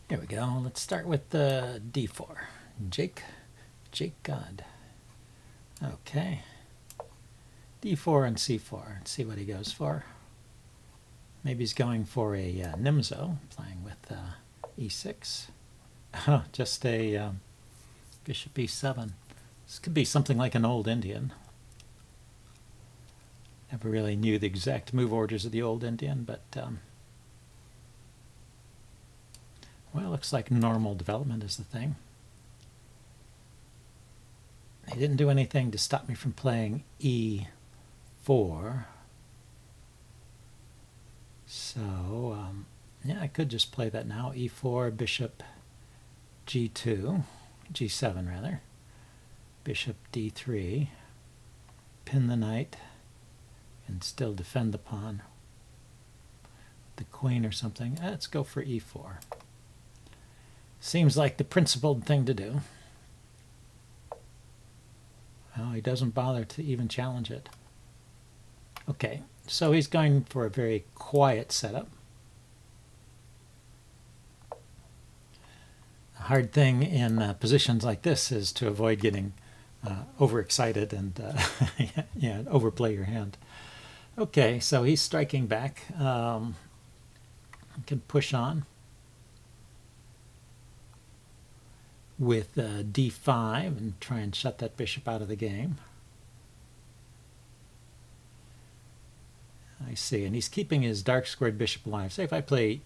Here we go. Let's start with d4. Jake God. Okay. d4 and c4. Let's see what he goes for. Maybe he's going for a Nimzo, playing with e6. Oh, just a bishop e7. This could be something like an old Indian. Never really knew the exact move orders of the old Indian, but well, looks like normal development is the thing. He didn't do anything to stop me from playing e4. So, yeah, I could just play that now. e4, bishop g2, g7 rather, bishop d3, pin the knight, and still defend the pawn. The queen or something. Let's go for e4. Seems like the principled thing to do. Well, he doesn't bother to even challenge it. Okay, so he's going for a very quiet setup. The hard thing in positions like this is to avoid getting overexcited and yeah, overplay your hand. Okay, so he's striking back. Can push on with d5 and try and shut that bishop out of the game. I see, and he's keeping his dark squared bishop alive. Say if I play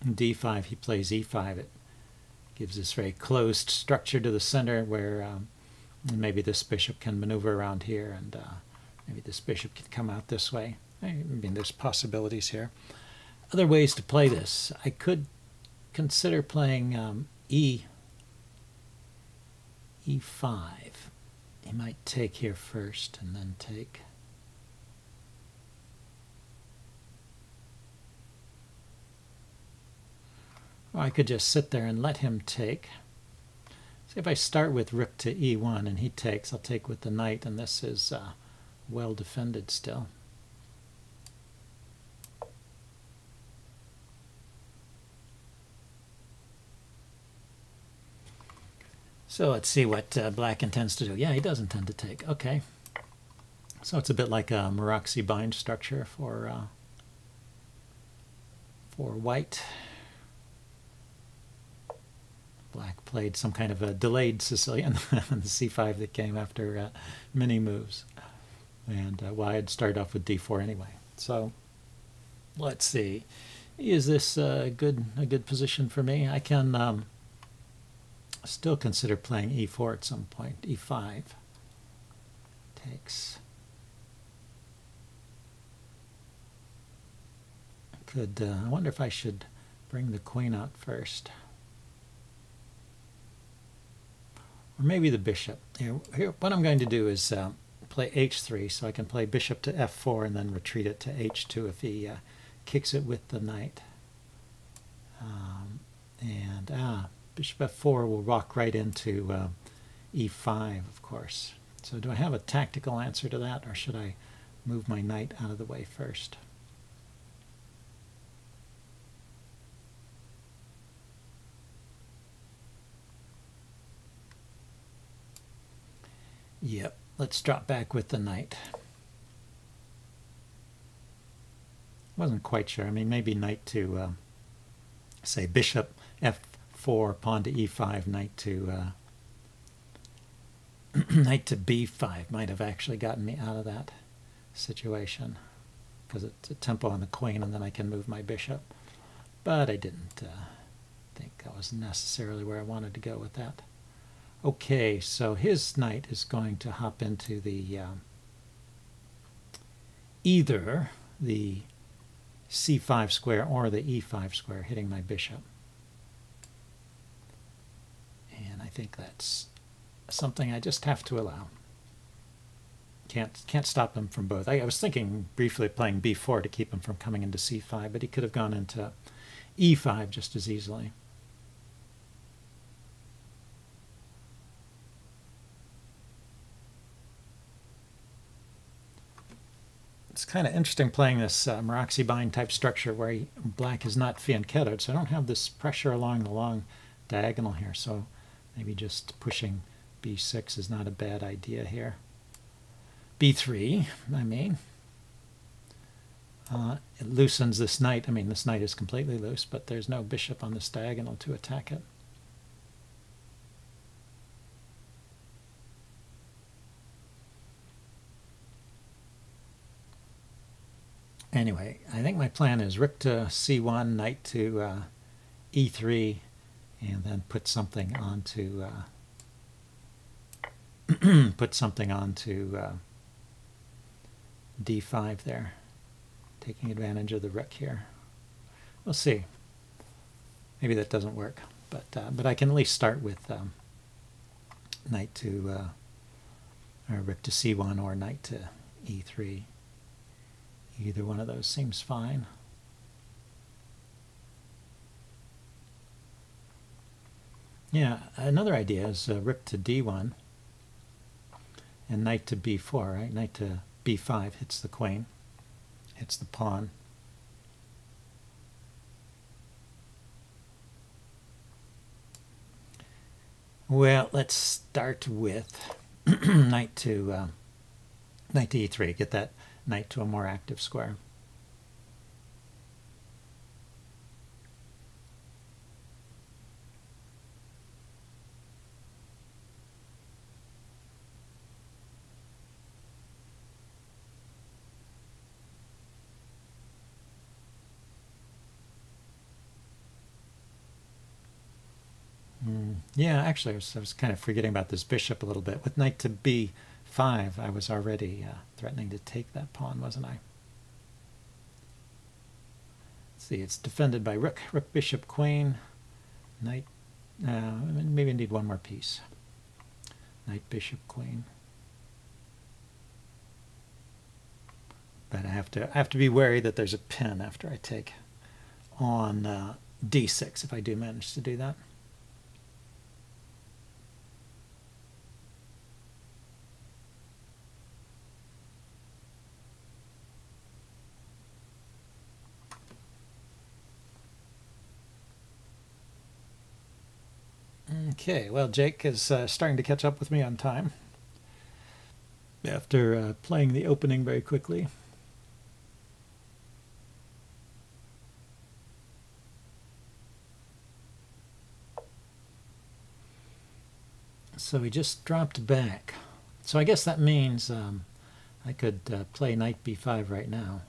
d5, he plays e5. It gives this very closed structure to the center where maybe this bishop can maneuver around here, and maybe this bishop can come out this way. I mean, there's possibilities here. Other ways to play this. I could consider playing e5. He might take here first and then take. Or I could just sit there and let him take. See, if I start with rook to e1 and he takes, I'll take with the knight, and this is well defended still. So let's see what black intends to do. Yeah, he does intend to take. Okay. So it's a bit like a Meraxi bind structure for white. Black played some kind of a delayed Sicilian on the c5 that came after many moves. And well, I had started off with d4 anyway. So let's see. Is this a good position for me? I can still consider playing e4 at some point. e5 takes. I wonder if I should bring the queen out first. Or maybe the bishop. Here, what I'm going to do is play h3, so I can play bishop to f4 and then retreat it to h2 if he kicks it with the knight. Bishop f4 will walk right into e5, of course. So do I have a tactical answer to that, or should I move my knight out of the way first? Yep, let's drop back with the knight. Wasn't quite sure. I mean, maybe knight to, say, bishop f4, pawn to e5, knight to knight to b5 might have actually gotten me out of that situation, because it's a tempo on the queen, and then I can move my bishop. But I didn't think that was necessarily where I wanted to go with that. Okay, so his knight is going to hop into the either the c5 square or the e5 square, hitting my bishop. And I think that's something I just have to allow. Can't stop him from both. I was thinking briefly of playing b4 to keep him from coming into c5, but he could have gone into e5 just as easily. It's kind of interesting playing this Maroxy-bind type structure where black is not fianchettoed, so I don't have this pressure along the long diagonal here, so maybe just pushing b6 is not a bad idea here. b3, I mean. It loosens this knight. I mean, this knight is completely loose, but there's no bishop on this diagonal to attack it. Anyway, I think my plan is rook to c1, knight to e3, and then put something onto d5 there, taking advantage of the rook here. We'll see. Maybe that doesn't work, but I can at least start with knight to or rook to c1 or knight to e3. Either one of those seems fine. Yeah, another idea is rook to d1 and knight to b4, right? Knight to b5 hits the queen, hits the pawn. Well, let's start with knight to e3, get that knight to a more active square. Yeah, actually, I was kind of forgetting about this bishop a little bit. With knight to b5, I was already threatening to take that pawn, wasn't I? Let's see, it's defended by rook, bishop, queen, knight. Maybe I need one more piece. Knight, bishop, queen. But I have to be wary that there's a pin after I take on d6 if I do manage to do that. Okay, well, Jake is starting to catch up with me on time after playing the opening very quickly. So he just dropped back. So I guess that means I could play knight b5 right now.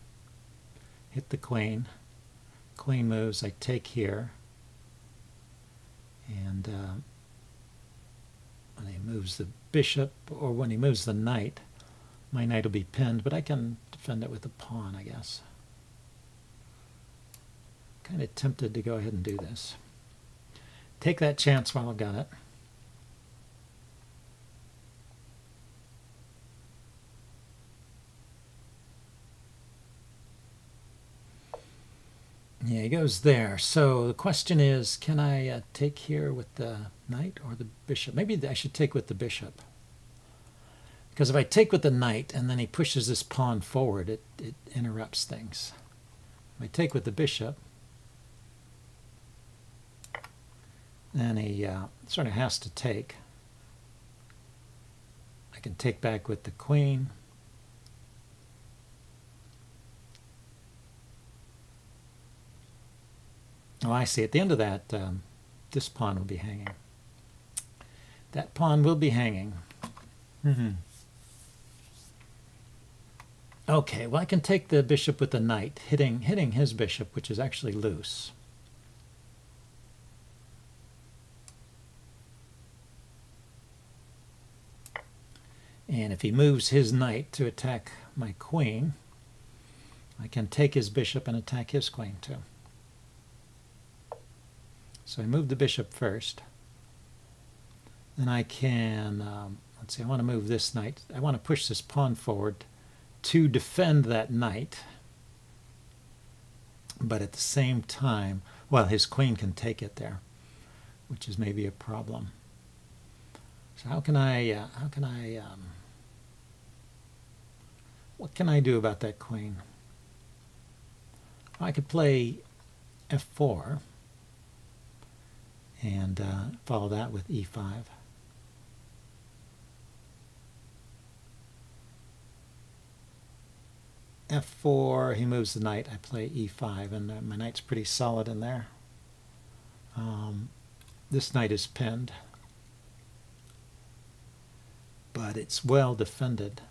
Hit the queen. Queen moves, I take here. And when he moves the bishop, or when he moves the knight, my knight will be pinned, but I can defend it with a pawn, I guess. Kind of tempted to go ahead and do this. Take that chance while I've got it. Yeah, he goes there. So the question is, can I take here with the knight or the bishop? Maybe I should take with the bishop. Because if I take with the knight and then he pushes this pawn forward, it interrupts things. If I take with the bishop, then he sort of has to take. I can take back with the queen. Oh, I see. At the end of that, this pawn will be hanging. That pawn will be hanging. Okay, well, I can take the bishop with the knight, hitting his bishop, which is actually loose. And if he moves his knight to attack my queen, I can take his bishop and attack his queen too. So I move the bishop first. Then I can, let's see, I want to move this knight. I want to push this pawn forward to defend that knight. But at the same time, well, his queen can take it there, which is maybe a problem. So how can I What can I do about that queen? I could play f4 and follow that with e5. f4, he moves the knight, I play e5, and my knight's pretty solid in there. This knight is pinned, but it's well defended.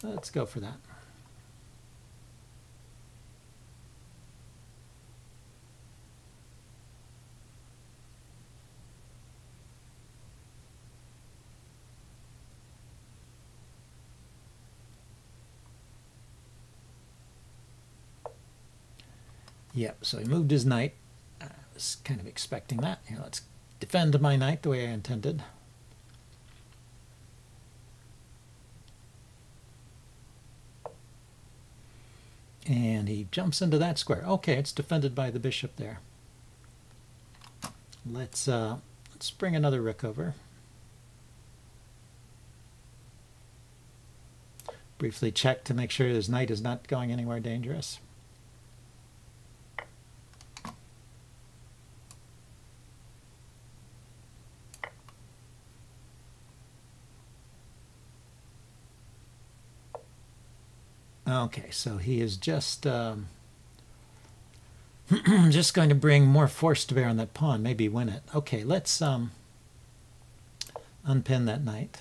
So let's go for that. Yep, so he moved his knight. I was kind of expecting that. Here, let's defend my knight the way I intended. And he jumps into that square. Okay, it's defended by the bishop there. Let's bring another rook over. Briefly check to make sure his knight is not going anywhere dangerous. Okay, so he is just just going to bring more force to bear on that pawn, maybe win it. Okay, let's unpin that knight.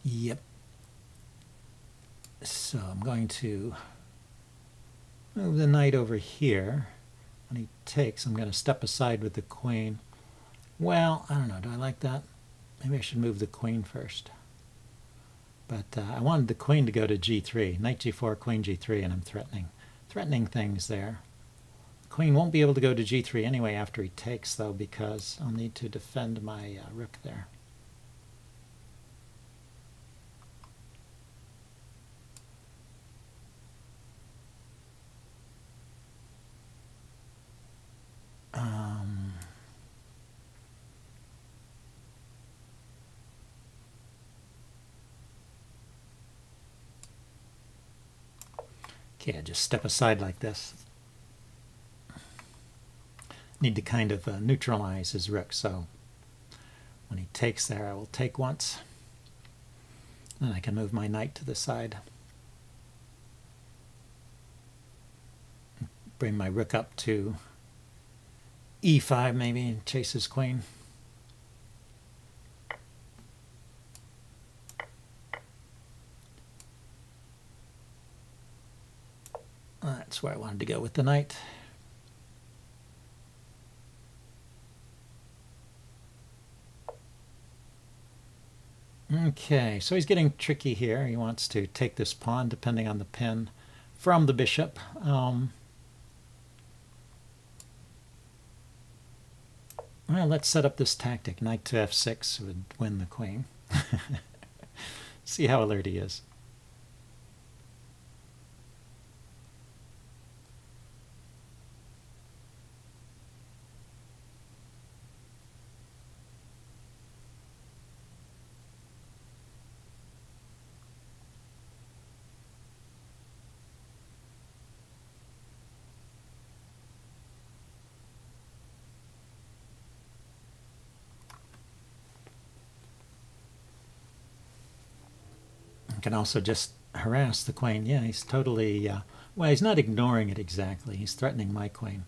Yep. So I'm going to move the knight over here. When he takes, I'm going to step aside with the queen. Well, I don't know. Do I like that? Maybe I should move the queen first. But I wanted the queen to go to g3. Knight g4, queen g3, and I'm threatening things there. Queen won't be able to go to g3 anyway after he takes, though, because I'll need to defend my rook there. Okay, I just step aside like this. Need to kind of neutralize his rook, so when he takes there, I will take once. Then I can move my knight to the side. Bring my rook up to e5 maybe and chase his queen. That's where I wanted to go with the knight. Okay, so he's getting tricky here. He wants to take this pawn, depending on the pin, from the bishop. Well, let's set up this tactic. Knight to f6 would win the queen. See how alert he is. Can also just harass the queen. Yeah, he's totally, well, he's not ignoring it exactly. He's threatening my queen.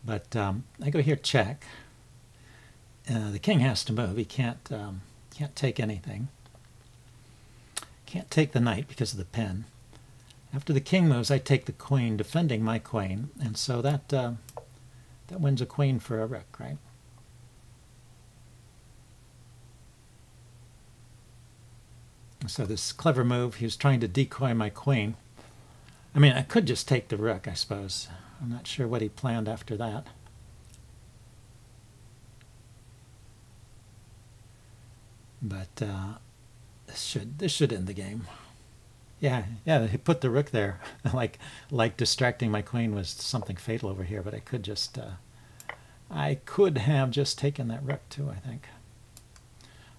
But I go here, check. The king has to move. He can't take anything. Can't take the knight because of the pin. After the king moves, I take the queen, defending my queen. And so that wins a queen for a rook, right? So this clever move, he was trying to decoy my queen. I mean, I could just take the rook, I suppose. I'm not sure what he planned after that. But this should end the game. Yeah, he put the rook there. like distracting my queen was something fatal over here, but I could have just taken that rook too, I think.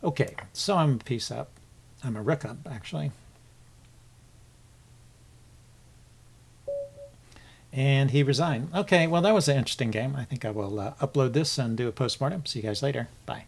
Okay, so I'm a piece up. I'm a rook up, actually. And he resigned. Okay, well, that was an interesting game. I think I will upload this and do a postmortem. See you guys later. Bye.